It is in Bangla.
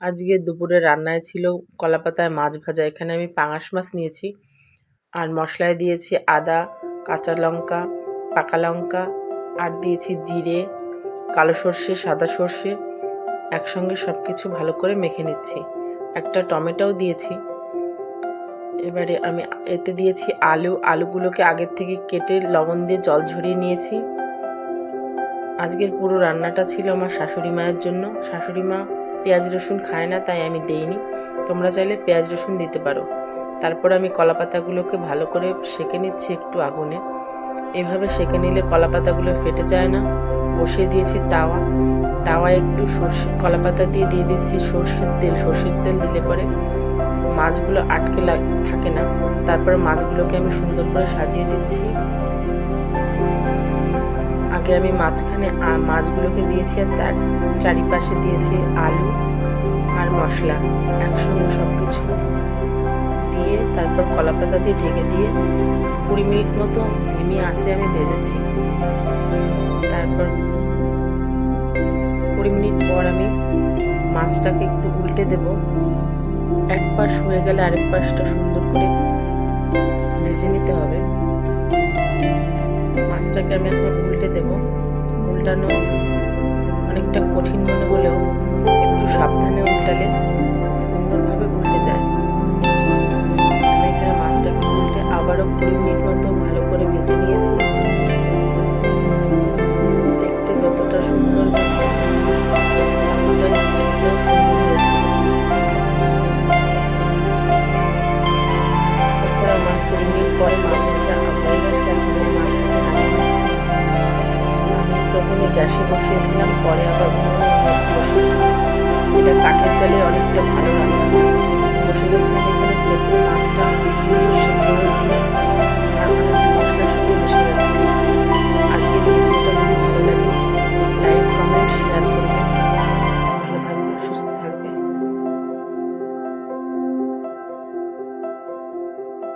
আজকে দুপুরে রান্নায় ছিল কলাপাতায় মাছ ভাজা। এখানে আমি পাঙাশ মাছ নিয়েছি আর মশলায় দিয়েছি আদা, কাঁচা লঙ্কা, পাকা লঙ্কা আর দিয়েছি জিরে, কালো সর্ষে, সাদা সর্ষে। একসঙ্গে সব কিছু ভালো করে মেখে নিচ্ছি। একটা টমেটোও দিয়েছি। এবারে আমি এতে দিয়েছি আলুগুলোকে আগের থেকে কেটে লবণ দিয়ে জল ঝরিয়ে নিয়েছি। আজকের পুরো রান্নাটা ছিল আমার শাশুড়ি মায়ের জন্য। শাশুড়ি মা পেঁয়াজ রসুন খায় না, তাই আমি দেইনি। তোমরা চাইলে পেঁয়াজ রসুন দিতে পারো। তারপর আমি কলা পাতাগুলোকে ভালো করে সেঁকে নিচ্ছি একটু আগুনে। এভাবে সেঁকে নিলে কলা পাতাগুলো ফেটে যায় না। বসিয়ে দিয়েছি তাওয়ায় একটু কলা পাতা দিয়ে দিচ্ছি সর্ষের তেল দিলে পরে মাছগুলো আটকে থাকে না। তারপরে মাছগুলোকে আমি সুন্দর করে সাজিয়ে দিচ্ছি। আগে আমি মাঝখানে মাছগুলোকে দিয়েছি আর তার চারিপাশে দিয়েছি আলু আর মশলা। একসঙ্গে সব কিছু দিয়ে তারপর কলা পাতা দিয়ে ঢেকে দিয়ে 20 মিনিট মতো ধিমি আঁচে আমি ভেজেছি। তারপর 20 মিনিট পর আমি মাছটাকে একটু উল্টে দেব। এক পাশ হয়ে গেলে আরেক পাশটা সুন্দর করে ভেজে নিতে হবে। মাছটাকে আমি এখন উল্টে দেব। উল্টানো অনেকটা কঠিন মনে হলেও একটু সাবধানে উল্টালে খুব সুন্দরভাবে উল্টে যায়। আমি এখানে মাছটাকে উল্টে আবারও 20 মিনিট মতো ভালো করে ভেজে নিয়েছি। দেখতে যতটা সুন্দর হয়েছে ততটাই খেতেও সুন্দর হয়েছে। তারপর আমার 20 মিনিট পরে মাছ ভাজা হয়ে গেছে। এখন এই মাছটাকে নামিয়ে নিচ্ছি। আমি প্রথমে গ্যাসে বসিয়েছিলাম, পরে আবার বসিয়েছি। এটা কাঠের জালে অনেকটা ভালো রান্না